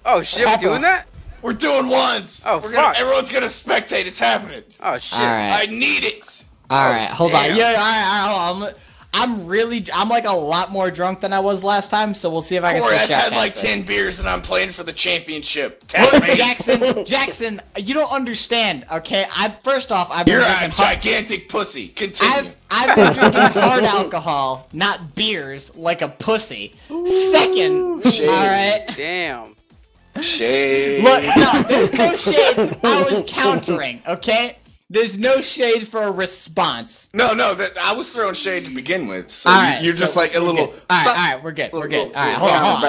Oh shit, we're doing that? We're doing ones. Oh fuck! Everyone's gonna spectate. It's happening. Oh shit! All right. I need it. All right, hold damn. on. Yeah, all right, I'm like a lot more drunk than I was last time, so we'll see if I can. Corey, still I've had shoutcast like this. 10 beers and I'm playing for the championship. Look, Jackson, you don't understand, okay? First off, I've been You're a drinking gigantic pussy. Continue. I've been drinking hard alcohol, not beers, like a pussy. Second, Shade. all right. Damn. Shade. Look, no, there's no shade. I was countering, okay? There's no shade for a response. No, I was throwing shade to begin with. So Alright, you're just like a little. All right, we're good. We're good. All right, hold on.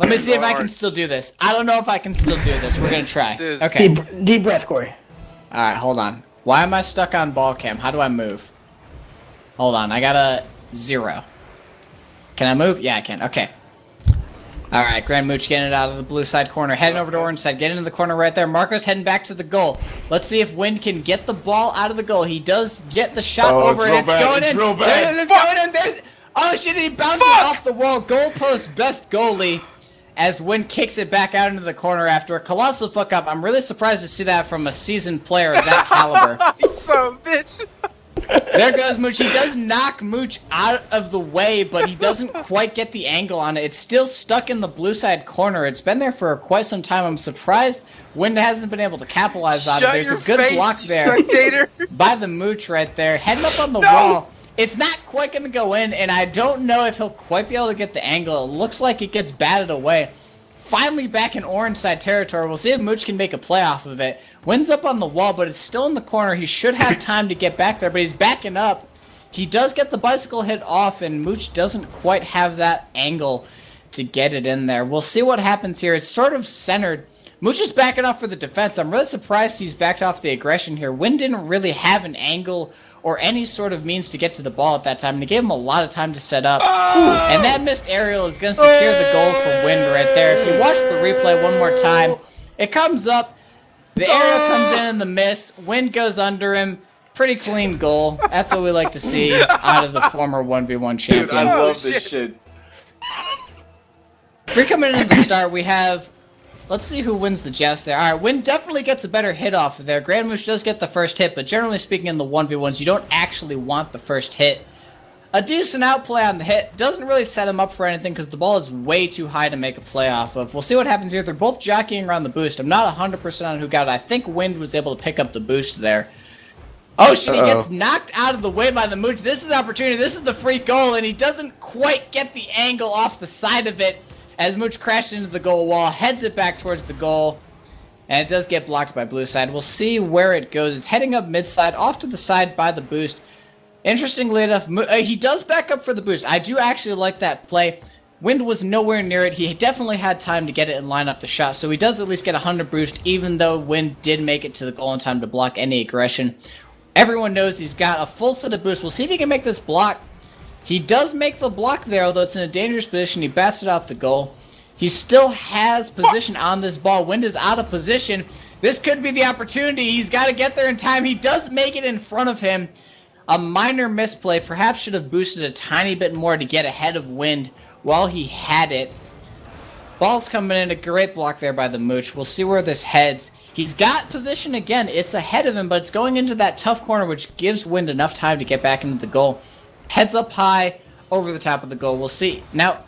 Let me see if I can still do this. I don't know if I can still do this. We're gonna try. Okay. Deep breath, Corey. All right, hold on. Why am I stuck on ball cam? How do I move? Hold on, I got a 0. Can I move? Yeah, I can. Okay. All right, Grand Mooch getting it out of the blue side corner, heading over to orange side, getting into the corner right there. Marco's heading back to the goal. Let's see if Wind can get the ball out of the goal. He does get the shot over, and it's going in. It's going in. There's oh shit! He bounces off the wall. Goalpost, best goalie. As Wind kicks it back out into the corner after a colossal fuck up. I'm really surprised to see that from a seasoned player of that caliber. He's so bitch. There goes Mooch. He does knock Mooch out of the way, but he doesn't quite get the angle on it. It's still stuck in the blue side corner. It's been there for quite some time. I'm surprised Wind hasn't been able to capitalize on it. There's a good block there spectator. by the Mooch right there. Heading up on the wall. It's not quite going to go in, and I don't know if he'll quite be able to get the angle. It looks like it gets batted away. Finally back in orange side territory. We'll see if Mooch can make a play off of it. Wins up on the wall, but it's still in the corner. He should have time to get back there, but he's backing up. He does get the bicycle hit off, and Mooch doesn't quite have that angle to get it in there. We'll see what happens here. It's sort of centered. Mooch is backing off for the defense. I'm really surprised he's backed off the aggression here. Wind didn't really have an angle or any sort of means to get to the ball at that time, and it gave him a lot of time to set up. And that missed aerial is going to secure the goal for Wind right there. If you watch the replay one more time, it comes up, the aerial comes in the miss, Wind goes under him, pretty clean goal. That's what we like to see out of the former 1v1 champion. Dude, I love this shit. We're coming into the start, we have... Let's see who wins the joust there. Alright, Wind definitely gets a better hit off of there. Grand Mooch does get the first hit, but generally speaking in the 1v1s, you don't actually want the first hit. A decent outplay on the hit. Doesn't really set him up for anything because the ball is way too high to make a play off of. We'll see what happens here. They're both jockeying around the boost. I'm not 100% on who got it. I think Wind was able to pick up the boost there. Oh shit, he gets knocked out of the way by the Mooch. This is opportunity. This is the free goal, and he doesn't quite get the angle off the side of it. As Mooch crashes into the goal wall, heads it back towards the goal, and it does get blocked by blue side. We'll see where it goes. It's heading up mid side, off to the side by the boost. Interestingly enough, he does back up for the boost. I do actually like that play. Wind was nowhere near it. He definitely had time to get it and line up the shot, so he does at least get a 100 boost, even though Wind did make it to the goal in time to block any aggression. Everyone knows he's got a full set of boosts. We'll see if he can make this block. He does make the block there, although it's in a dangerous position. He bats it out the goal. He still has position on this ball. Wind is out of position. This could be the opportunity. He's got to get there in time. He does make it in front of him. A minor misplay. Perhaps should have boosted a tiny bit more to get ahead of Wind while he had it. Ball's coming in. A great block there by the Mooch. We'll see where this heads. He's got position again. It's ahead of him, but it's going into that tough corner, which gives Wind enough time to get back into the goal. Heads up high, over the top of the goal. We'll see. Now,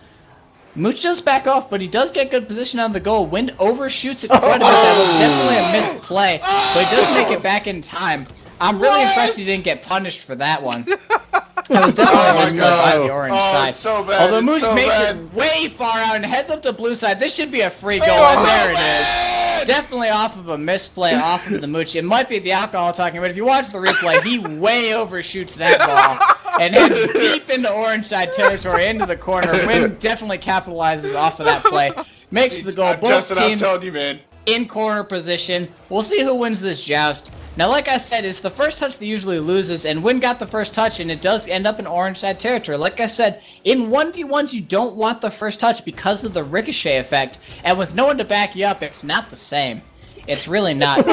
Mooch does back off, but he does get good position on the goal. Wind overshoots it quite a bit. That was definitely a missed play, but he does make it back in time. I'm really impressed he didn't get punished for that one. That was definitely a misplay by the orange side. So bad. Although Mooch makes it way far out and heads up to blue side. This should be a free goal, and there it is. Definitely off of a misplay off of the Mooch. It might be the alcohol talking, but if you watch the replay, he way overshoots that ball and heads deep into orange side territory, into the corner. Wind definitely capitalizes off of that play. Makes the goal. Both Justin, I'm teams telling you, man. in corner position. We'll see who wins this joust. Now, like I said, it's the first touch that usually loses, and Wind got the first touch, and it does end up in orange side territory. Like I said, in 1v1s, you don't want the first touch because of the ricochet effect, and with no one to back you up, it's not the same. It's really not.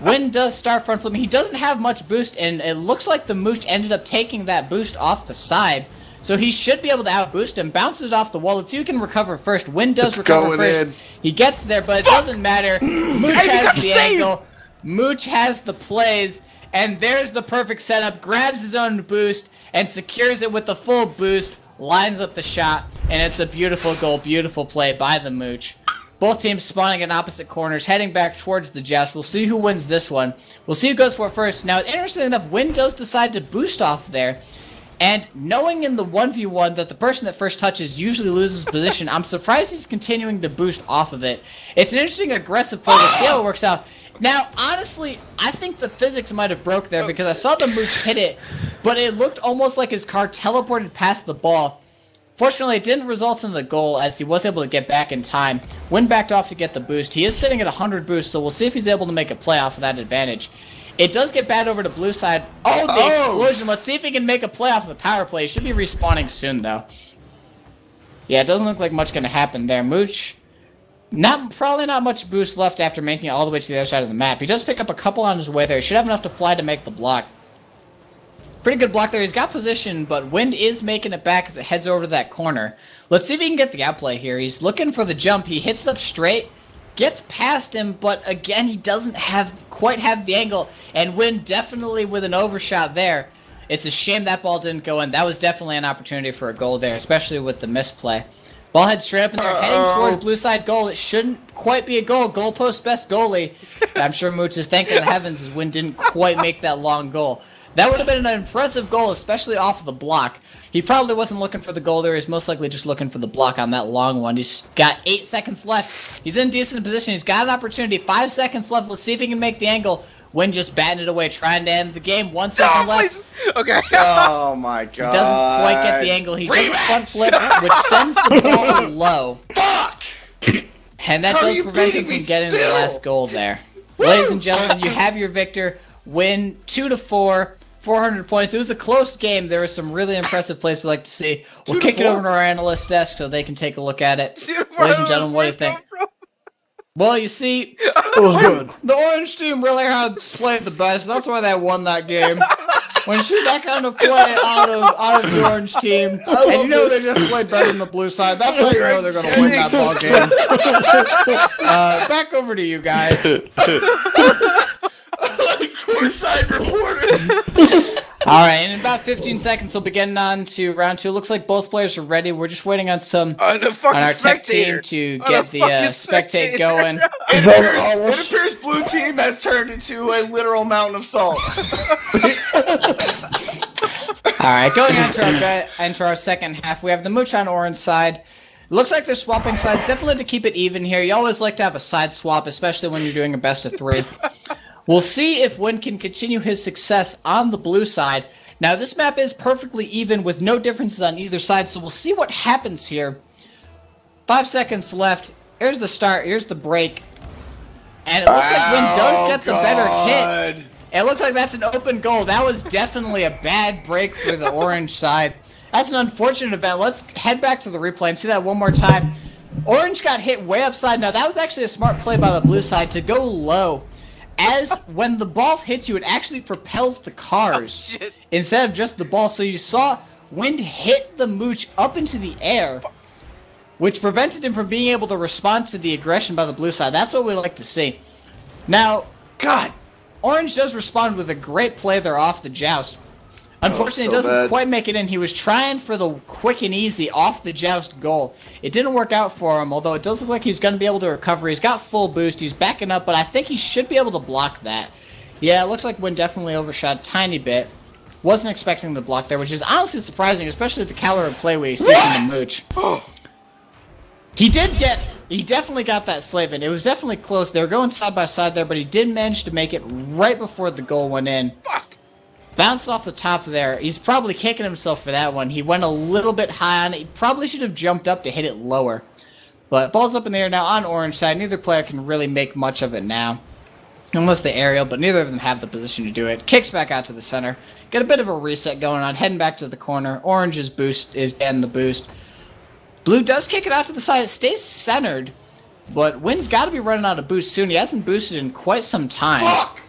Wind does start front flipping. He doesn't have much boost, and it looks like the Mooch ended up taking that boost off the side. So he should be able to outboost him. Bounces it off the wall. Let's see who can recover first. Win does recover first. He gets there, but it doesn't matter. Mooch has the angle. Mooch has the plays. And there's the perfect setup. Grabs his own boost and secures it with the full boost. Lines up the shot. And it's a beautiful goal. Beautiful play by the Mooch. Both teams spawning in opposite corners, heading back towards the joust. We'll see who wins this one. We'll see who goes for it first. Now, interestingly enough, Win does decide to boost off there. And knowing in the 1v1 that the person that first touches usually loses position, I'm surprised he's continuing to boost off of it. It's an interesting aggressive play. We'll see how it works out. Now, honestly, I think the physics might have broke there because I saw the Mooch hit it, but it looked almost like his car teleported past the ball. Fortunately, it didn't result in the goal as he was able to get back in time. Win backed off to get the boost. He is sitting at 100 boost, so we'll see if he's able to make a play off of that advantage. It does get bad over to blue side. Oh, the explosion. Let's see if he can make a play off of the power play. He should be respawning soon, though. Yeah, it doesn't look like much going to happen there. Mooch, probably not much boost left after making it all the way to the other side of the map. He does pick up a couple on his way there. He should have enough to fly to make the block. Pretty good block there. He's got position, but Wind is making it back as it heads over to that corner. Let's see if he can get the outplay here. He's looking for the jump. He hits it up straight, gets past him, but again, he doesn't quite have the angle, and Wind definitely with an overshot there. It's a shame that ball didn't go in. That was definitely an opportunity for a goal there, especially with the misplay. Ball heads straight up in there, heading towards blue side goal. It shouldn't quite be a goal. Goalpost best goalie. I'm sure Mooch is thanking the heavens as Wind didn't quite make that long goal. That would have been an impressive goal, especially off of the block. He probably wasn't looking for the goal there. He's most likely just looking for the block on that long one. He's got 8 seconds left. He's in decent position. He's got an opportunity. 5 seconds left. Let's see if he can make the angle. Win just batting it away, trying to end the game. 1 second left. Okay. Oh my god. He doesn't quite get the angle. He does a front flip, which sends the ball low. Fuck! And that does prevent him from getting the last goal there. Ladies and gentlemen, you have your victor. Win 2-4. 400 points. It was a close game. There were some really impressive plays we'd like to see. We'll kick it over to our analyst desk so they can take a look at it. Ladies and gentlemen, what do you think? Well, you see, it was good. The orange team really had played the best. That's why they won that game. When you see that kind of play out of the orange team, and you know they just played better than the blue side, that's how you know they're going to win that ball game. Back over to you guys. Courtside reporter. Alright, in about 15 seconds we'll be getting on to round 2. Looks like both players are ready. We're just waiting on our tech team to get the spectate going. It appears blue team has turned into a literal mountain of salt. Alright, going into our second half, we have the Mooch on orange side. It looks like they're swapping sides, definitely to keep it even here. You always like to have a side swap, especially when you're doing a best of 3. We'll see if Win can continue his success on the blue side. Now, this map is perfectly even with no differences on either side, so we'll see what happens here. 5 seconds left. Here's the start. Here's the break. And it looks like Win does get the better hit. It looks like that's an open goal. That was definitely a bad break for the orange side. That's an unfortunate event. Let's head back to the replay and see that one more time. Orange got hit way upside. Now, that was actually a smart play by the blue side to go low. As when the ball hits you, it actually propels the cars instead of just the ball. So you saw Wind hit the Mooch up into the air, which prevented him from being able to respond to the aggression by the blue side. That's what we like to see. Now, God, Orange does respond with a great play there off the joust. Unfortunately, it doesn't quite make it in. He was trying for the quick and easy off the joust goal. It didn't work out for him, although it does look like he's going to be able to recover. He's got full boost. He's backing up, but I think he should be able to block that. Yeah, it looks like Win definitely overshot a tiny bit. Wasn't expecting the block there, which is honestly surprising, especially the caliber of play we see from the Mooch. He definitely got that slave in. It was definitely close. They were going side by side there, but he did manage to make it right before the goal went in. Bounced off the top there. He's probably kicking himself for that one. He went a little bit high on it. He probably should have jumped up to hit it lower. But ball's up in the air now on orange side. Neither player can really make much of it now. Unless the aerial, but neither of them have the position to do it. Kicks back out to the center. Get a bit of a reset going on. Heading back to the corner. Orange's boost is getting the boost. Blue does kick it out to the side. It stays centered. But Win's got to be running out of boost soon. He hasn't boosted in quite some time. Fuck!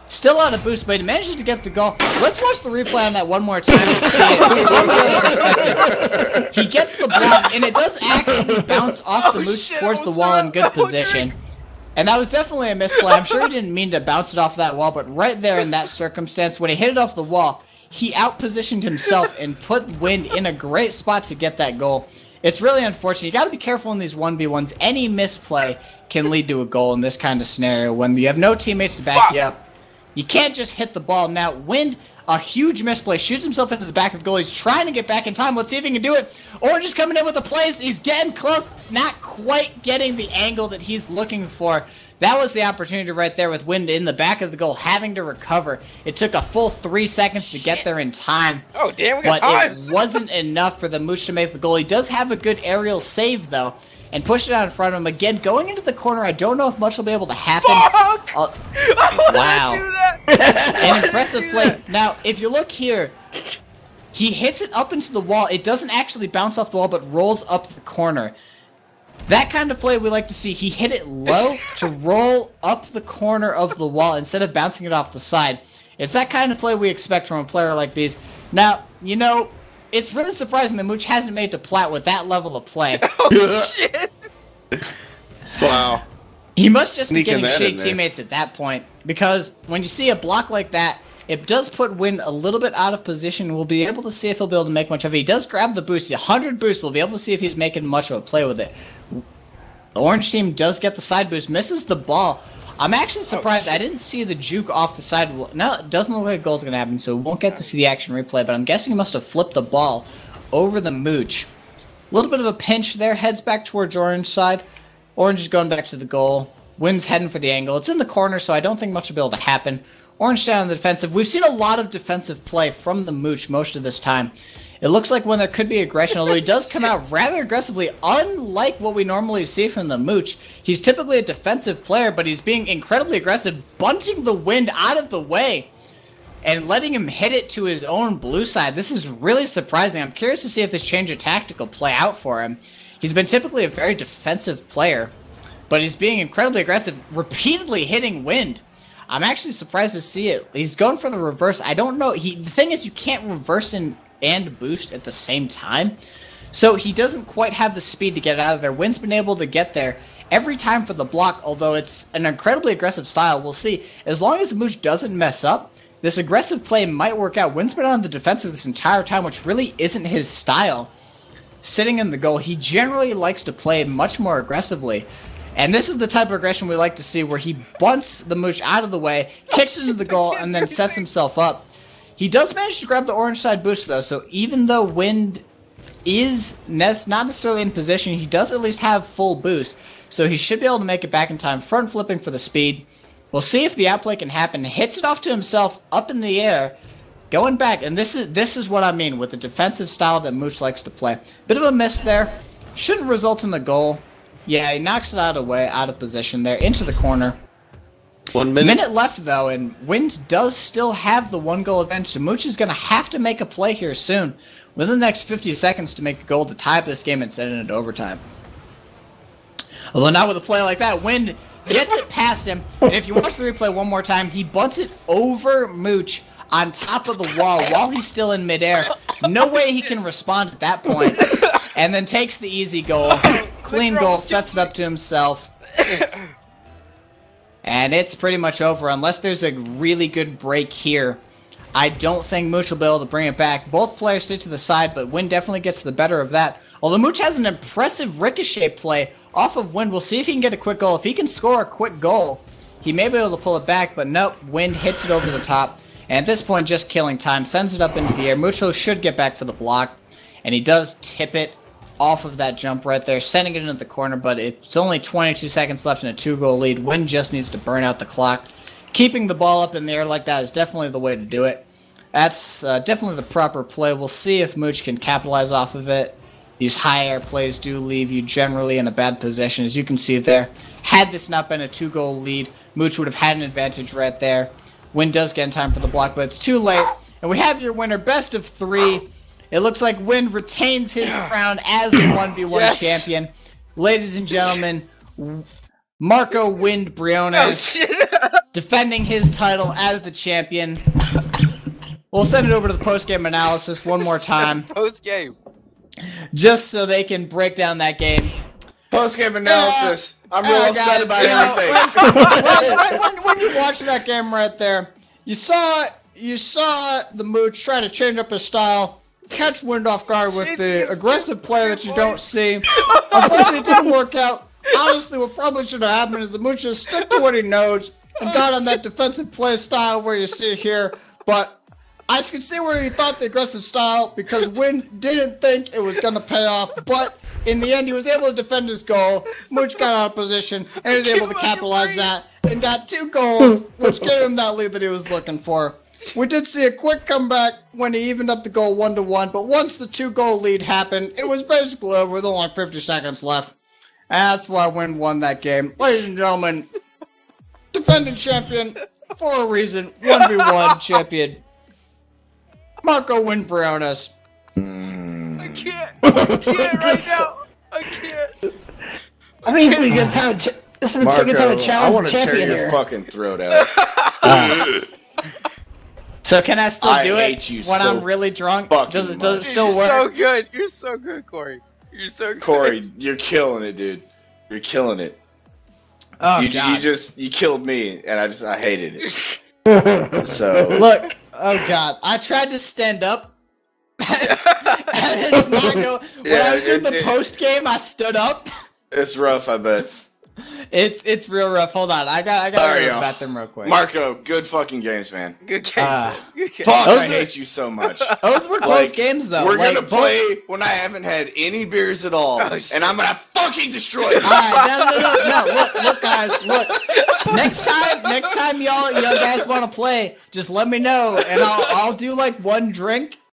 Still out of boost, but he manages to get the goal. Let's watch the replay on that one more time to see it. He gets the block, and it does actually bounce off the Mooch towards the wall in good position. And that was definitely a misplay. I'm sure he didn't mean to bounce it off that wall, but right there in that circumstance, when he hit it off the wall, he outpositioned himself and put Wind in a great spot to get that goal. It's really unfortunate. You got to be careful in these 1v1s. Any misplay can lead to a goal in this kind of scenario when you have no teammates to back you up. You can't just hit the ball. Now, Wind, a huge misplay, shoots himself into the back of the goal. He's trying to get back in time. Let's see if he can do it. Orange is coming in with the plays. He's getting close, not quite getting the angle that he's looking for. That was the opportunity right there with Wind in the back of the goal, having to recover. It took a full 3 seconds to get there in time. Oh, damn, we got but times. It wasn't enough for the Mooch to make the goal. He does have a good aerial save, though, and push it out in front of him. Again, going into the corner, I don't know if much will be able to happen. Fuck! Wow. Do that. An impressive play. Now, if you look here, he hits it up into the wall. It doesn't actually bounce off the wall, but rolls up the corner. That kind of play we like to see. He hit it low to roll up the corner of the wall instead of bouncing it off the side. It's that kind of play we expect from a player like these. Now, you know, it's really surprising that Mooch hasn't made it to plat with that level of play. Oh, shit. Wow. He must just be Sneaking getting that in shitty there. teammates at that point, because when you see a block like that, it does put Wind a little bit out of position. We'll be able to see if he'll be able to make much of it. He does grab the boost, 100 boost. We'll be able to see if he's making much of a play with it. The orange team does get the side boost, misses the ball. I'm actually surprised I didn't see the juke off the side. No, it doesn't look like a goal's going to happen, so we won't get to see the action replay, but I'm guessing he must have flipped the ball over the Mooch. A little bit of a pinch there, heads back towards orange side. Orange is going back to the goal. Wind's heading for the angle. It's in the corner, so I don't think much will be able to happen. Orange down on the defensive. We've seen a lot of defensive play from the Mooch most of this time. It looks like when there could be aggression, although he does come out rather aggressively, unlike what we normally see from the Mooch. He's typically a defensive player, but he's being incredibly aggressive, bunting the Wind out of the way and letting him hit it to his own blue side. This is really surprising. I'm curious to see if this change of tactic will play out for him. He's been typically a very defensive player, but he's being incredibly aggressive, repeatedly hitting Wind. I'm actually surprised to see it. He's going for the reverse. I don't know. The thing is, you can't reverse and boost at the same time. So he doesn't quite have the speed to get out of there. Wind's been able to get there every time for the block, although it's an incredibly aggressive style. We'll see. As long as Mooch doesn't mess up, this aggressive play might work out. Wind's been on the defensive this entire time, which really isn't his style. Sitting in the goal, he generally likes to play much more aggressively. And this is the type of aggression we like to see, where he bunts the Mooch out of the way, kicks into the goal, and then sets himself up. He does manage to grab the orange side boost, though, so even though Wind is not necessarily in position, he does at least have full boost, so he should be able to make it back in time, front flipping for the speed. We'll see if the outplay can happen. Hits it off to himself, up in the air, going back, and this is what I mean with the defensive style that Mooch likes to play. Bit of a miss there, shouldn't result in the goal. Yeah, he knocks it out of the way, out of position there, into the corner. 1 minute. Minute left, though, and Wind does still have the 1-goal advantage, so Mooch is going to have to make a play here soon, within the next 50 seconds, to make a goal to tie up this game and send it into overtime. Although not with a play like that, Wind gets it past him, and if you watch the replay one more time, he bunts it over Mooch on top of the wall while he's still in midair. No way he can respond at that point, and then takes the easy goal. Clean goal, sets it up to himself. And it's pretty much over. Unless there's a really good break here, I don't think Mooch will be able to bring it back. Both players stay to the side, but Wind definitely gets the better of that. Although Mooch has an impressive ricochet play off of Wind. We'll see if he can get a quick goal. If he can score a quick goal, he may be able to pull it back, but nope, Wind hits it over the top. And at this point, just killing time, sends it up into the air. Mooch should get back for the block, and he does tip it off of that jump right there, sending it into the corner, but it's only 22 seconds left in a 2-goal lead. Wind just needs to burn out the clock. Keeping the ball up in the air like that is definitely the way to do it. That's definitely the proper play. We'll see if Mooch can capitalize off of it. These high air plays do leave you generally in a bad position, as you can see there. Had this not been a 2-goal lead, Mooch would have had an advantage right there. Wind does get in time for the block, but it's too late. And we have your winner, best of 3. It looks like Wind retains his crown as the 1v1 champion. Ladies and gentlemen, Marco Wind Briones. Oh, shit. defending his title as the champion. We'll send it over to the post-game analysis one more time. Post-game. Just so they can break down that game. Post-game analysis. I'm real upset about everything. When you watch that game right there, you saw the Mooch try to change up his style, catch wind off guard with the aggressive play that you don't see. Unfortunately, it didn't work out. Honestly, what probably should have happened is the Mooch just stuck to what he knows and got on that defensive play style where you see here. But I can see where he thought the aggressive style because Win didn't think it was going to pay off. But in the end, he was able to defend his goal. Mooch got out of position and he was able to capitalize that and got 2 goals, which gave him that lead that he was looking for. We did see a quick comeback when he evened up the goal 1-1, but once the 2-goal lead happened, it was basically over with only 50 seconds left. And that's why Win won that game. Ladies and gentlemen, defending champion for a reason, 1v1 champion, Marco Win Briones. I can't right now. I can't. I think it's gonna be a good time. This is a good time to challenge I want the to tear champion your here. fucking throat out. So can I still do hate it you when so I'm really drunk? fucking Does it much. still You're work? so good. You're so good, Corey. You're so good. Corey, you're killing it, dude. You're killing it. Oh, you God. you killed me, and I hated it. So Look, oh God, I tried to stand up. And it's not go. When I was doing the post game, I stood up. it's rough, I bet. It's real rough. Hold on, I got to go to the bathroom real quick. Marco, good fucking games, man. Good game. Good game. Fuck, Those I are- hate you so much. Those were close games, though. We're Like, gonna play when I haven't had any beers at all, Oh, shit. and I'm gonna fucking destroy you. All right, no. Look, guys, look. Next time, y'all guys want to play, just let me know, and I'll do like one drink,